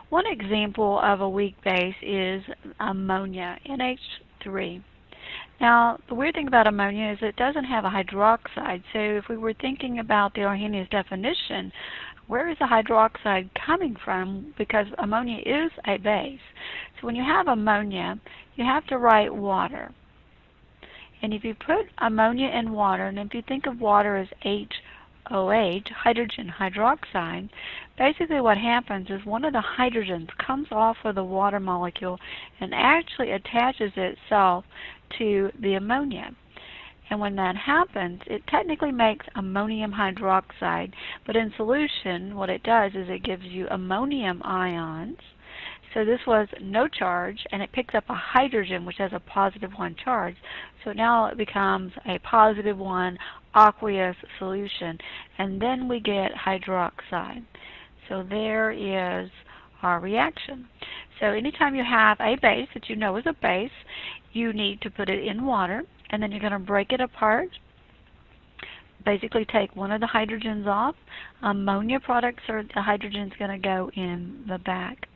One example of a weak base is ammonia, NH3. Now, the weird thing about ammonia is it doesn't have a hydroxide. So if we were thinking about the Arrhenius definition, where is the hydroxide coming from? Because ammonia is a base. So when you have ammonia, you have to write water. And if you put ammonia in water, and if you think of water as HOH, hydrogen hydroxide, basically what happens is one of the hydrogens comes off of the water molecule and actually attaches itself to the ammonia. And when that happens, it technically makes ammonium hydroxide, but in solution, what it does is it gives you ammonium ions. So this was no charge, and it picks up a hydrogen, which has a +1 charge. So now it becomes a +1 aqueous solution, and then we get hydroxide. So there is our reaction. So anytime you have a base that you know is a base, you need to put it in water, and then you're going to break it apart. Basically take one of the hydrogens off. Ammonia products are the hydrogen's going to go in the back.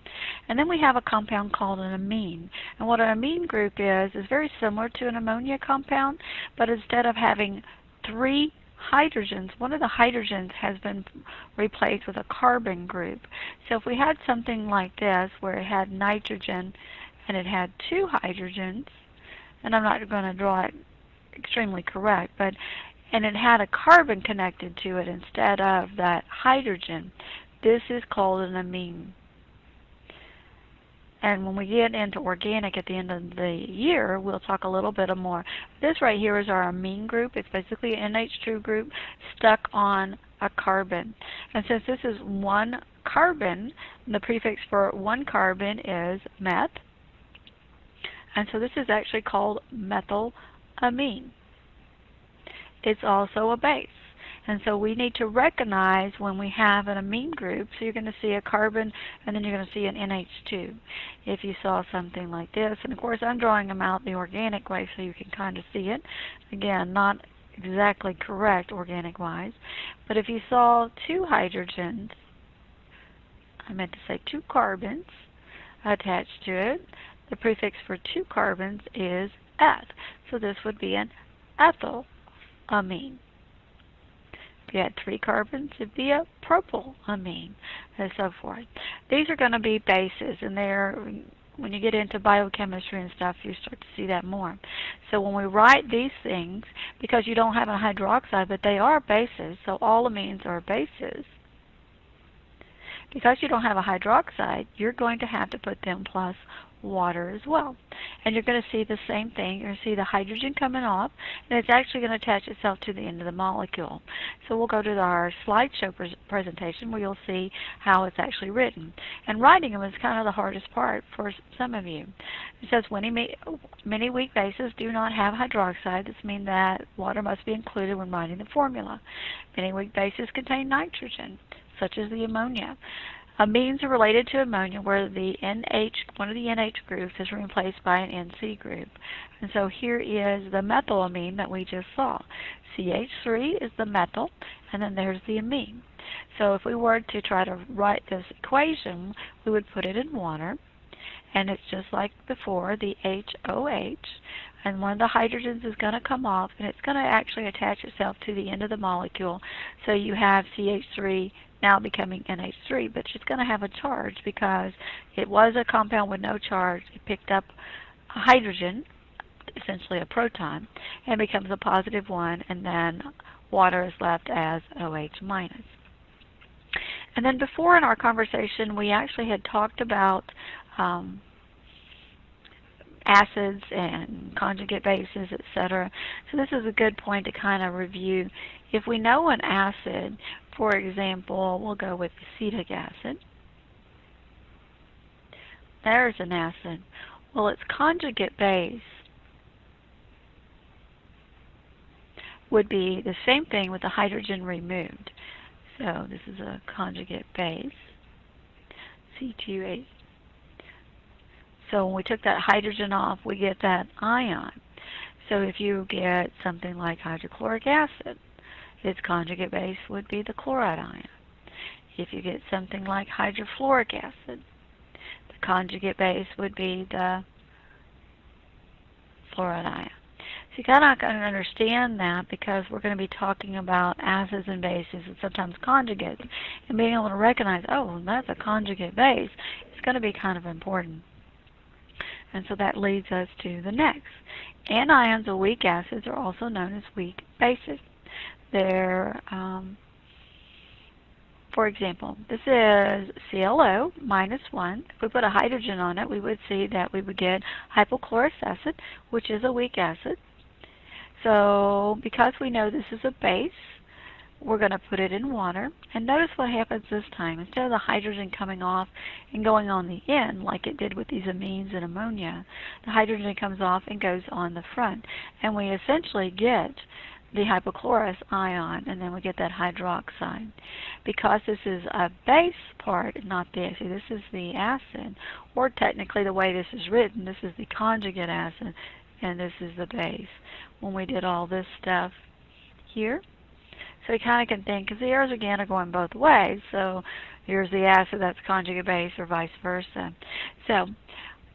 And then we have a compound called an amine. And what an amine group is very similar to an ammonia compound, but instead of having 3 hydrogens, one of the hydrogens has been replaced with a carbon group. So if we had something like this where it had nitrogen and it had 2 hydrogens, and I'm not going to draw it extremely correct, but and it had a carbon connected to it instead of that hydrogen, this is called an amine. And when we get into organic at the end of the year, we'll talk a little bit more. This right here is our amine group. It's basically an NH2 group stuck on a carbon. And since this is 1 carbon, the prefix for 1 carbon is meth. And so this is actually called methylamine. It's also a base. And so we need to recognize when we have an amine group, so you're going to see a carbon and then you're going to see an NH2 if you saw something like this. And of course I'm drawing them out the organic way so you can kind of see it. Again, not exactly correct organic wise, but if you saw 2 hydrogens, I meant to say 2 carbons attached to it, the prefix for 2 carbons is eth. So this would be an ethylamine. If you had 3 carbons, it'd be a propylamine, and so forth. These are going to be bases, and they're, when you get into biochemistry and stuff, you start to see that more. So when we write these things, because you don't have a hydroxide, but they are bases, so all amines are bases. Because you don't have a hydroxide, you're going to have to put them plus water as well. And you're going to see the same thing. You're going to see the hydrogen coming off, and it's actually going to attach itself to the end of the molecule. So we'll go to our slideshow presentation where you'll see how it's actually written. And writing them is kind of the hardest part for some of you. It says many weak bases do not have hydroxide. This means that water must be included when writing the formula. Many weak bases contain nitrogen, such as the ammonia. Amines are related to ammonia where the one of the NH groups is replaced by an NC group. And so here is the methylamine that we just saw. CH3 is the methyl, and then there's the amine. So if we were to try to write this equation, we would put it in water, and it's just like before, the HOH, and one of the hydrogens is going to come off, and it's going to actually attach itself to the end of the molecule. So you have CH3 now becoming NH3, but it's going to have a charge because it was a compound with no charge. It picked up a hydrogen, essentially a proton, and becomes a +1, and then water is left as OH minus. And then before in our conversation, we actually had talked about acids and conjugate bases, etc. So this is a good point to kind of review. If we know an acid, for example, we'll go with acetic acid. There's an acid. Well, its conjugate base would be the same thing with the hydrogen removed. So this is a conjugate base, C2H. So when we took that hydrogen off, we get that ion. So if you get something like hydrochloric acid, its conjugate base would be the chloride ion. If you get something like hydrofluoric acid, conjugate base would be the fluoride ion. So you kind of got to understand that because we're going to be talking about acids and bases and sometimes conjugates. And being able to recognize, oh, that's a conjugate base, is going to be kind of important. And so that leads us to the next. Anions or weak acids are also known as weak bases. They're, for example, this is ClO -1. If we put a hydrogen on it, we would see that we would get hypochlorous acid, which is a weak acid. So because we know this is a base, we're going to put it in water. And notice what happens this time. Instead of the hydrogen coming off and going on the end, like it did with these amines and ammonia, the hydrogen comes off and goes on the front. And we essentially get the hypochlorous ion, and then we get that hydroxide. Because this is a base part, not the, see, this is the acid, or technically the way this is written, this is the conjugate acid, and this is the base. When we did all this stuff here, so you kind of can think, because the arrows again are going both ways, so here's the acid, that's conjugate base, or vice versa. So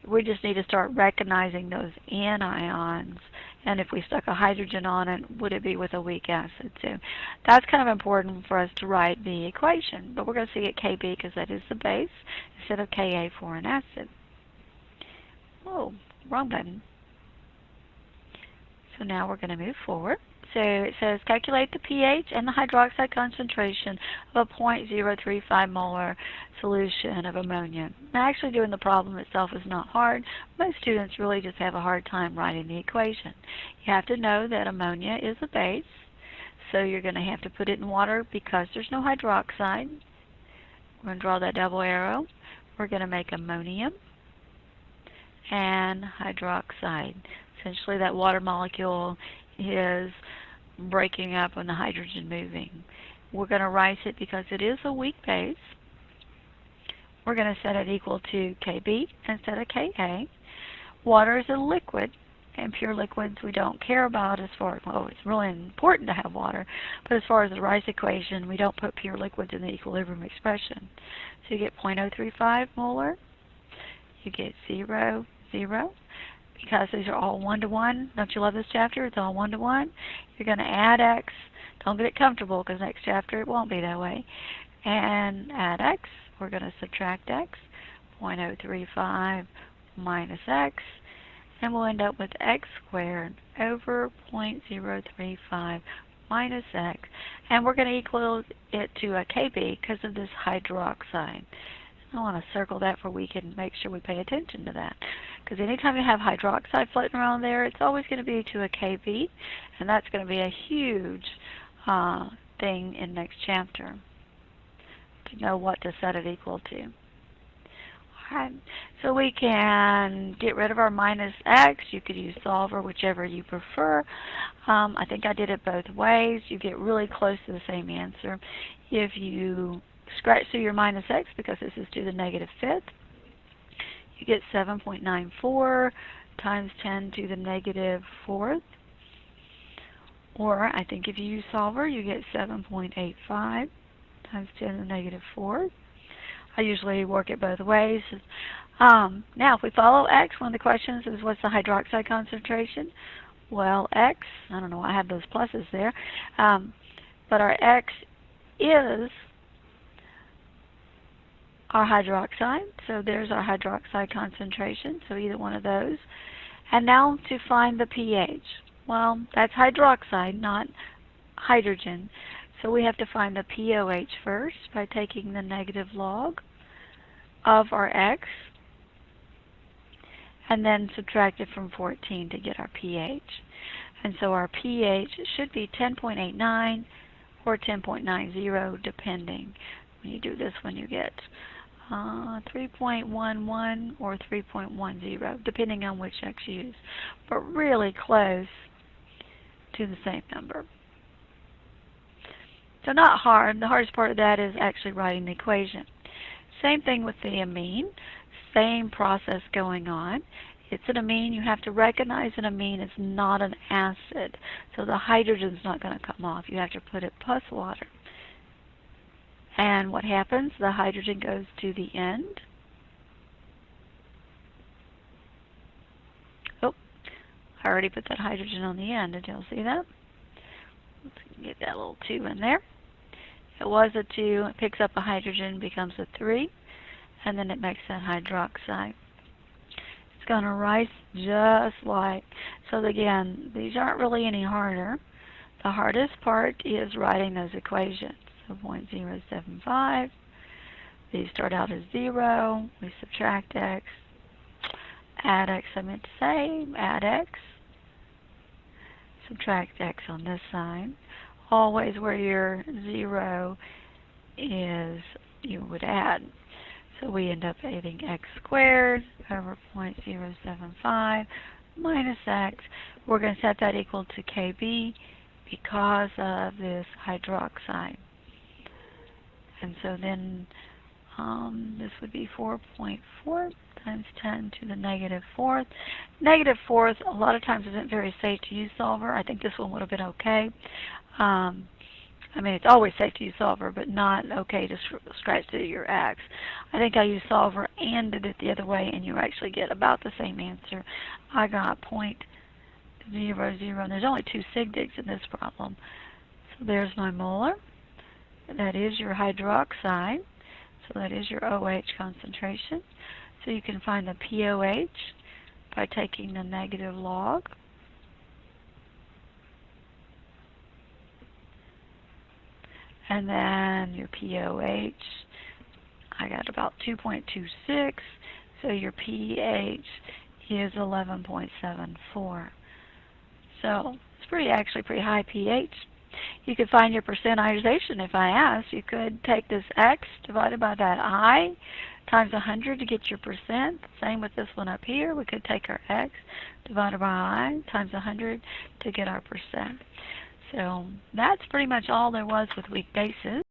we just need to start recognizing those anions, and if we stuck a hydrogen on it, would it be with a weak acid? So that's kind of important for us to write the equation, but we're going to see it Kb because that is the base instead of Ka for an acid. Oh, wrong button. So now we're going to move forward. So it says calculate the pH and the hydroxide concentration of a 0.035 molar solution of ammonia. Now actually doing the problem itself is not hard. Most students really just have a hard time writing the equation. You have to know that ammonia is a base, so you're going to have to put it in water because there's no hydroxide. We're going to draw that double arrow. We're going to make ammonium and hydroxide. Essentially that water molecule is breaking up and the hydrogen moving. We're going to write it because it is a weak base. We're going to set it equal to Kb instead of Ka. Water is a liquid, and pure liquids we don't care about as far as, well, it's really important to have water, but as far as the Rice equation, we don't put pure liquids in the equilibrium expression. So you get 0.035 molar, you get 0, 0. Because these are all 1-to-1. Don't you love this chapter? It's all 1-to-1. You're going to add x. Don't get it comfortable because next chapter it won't be that way. And add x. We're going to subtract x. 0.035 minus x. And we'll end up with x squared over 0.035 minus x. And we're going to equal it to a Kb because of this hydroxide. I want to circle that so we can make sure we pay attention to that. Because anytime you have hydroxide floating around there, it's always going to be to a Kb, and that's going to be a huge thing in next chapter to know what to set it equal to. Alright, so we can get rid of our minus x. You could use solver, whichever you prefer. I think I did it both ways. You get really close to the same answer. If you scratch through your minus x, because this is to the -5th, you get 7.94 times 10 to the -4th. Or I think if you use solver, you get 7.85 times 10 to the -4th. I usually work it both ways. Now, if we follow x, one of the questions is what's the hydroxide concentration? Well, x, I don't know why I have those pluses there, but our x is our hydroxide, so there's our hydroxide concentration, so either one of those. And now to find the pH. Well, that's hydroxide, not hydrogen. So we have to find the pOH first by taking the negative log of our x and then subtract it from 14 to get our pH. And so our pH should be 10.89 or 10.90 depending. When you do this one, you get 3.11 or 3.10 depending on which x you use, but really close to the same number. So not hard. The hardest part of that is actually writing the equation. Same thing with the amine. Same process going on. It's an amine. You have to recognize an amine is not an acid. So the hydrogen's not going to come off. You have to put it plus water. And what happens? The hydrogen goes to the end. I already put that hydrogen on the end. Did y'all see that? Let's get that little 2 in there. It was a 2. It picks up a hydrogen, becomes a 3, and then it makes that hydroxide. It's going to rise just like, so again, these aren't really any harder. The hardest part is writing those equations. So 0.075, these start out as 0, we subtract x, add x, I meant to say, add x, subtract x on this side. Always where your 0 is, you would add. So we end up adding x squared over 0.075 minus x. We're going to set that equal to Kb because of this hydroxide. And so then this would be 4.4 times 10 to the negative fourth. Negative fourth a lot of times isn't very safe to use solver. I think this one would have been okay. I mean, it's always safe to use solver, but not okay to scratch through your x. I think I used solver and did it the other way, and you actually get about the same answer. I got 0.00, and there's only 2 sig digs in this problem. So there's my molar. That is your hydroxide. So that is your OH concentration. So you can find the POH by taking the negative log. And then your POH, I got about 2.26. So your pH is 11.74. So it's actually pretty high pH. You could find your percent ionization if I asked. You could take this x divided by that I times 100 to get your percent. Same with this one up here. We could take our x divided by I times 100 to get our percent. So that's pretty much all there was with weak bases.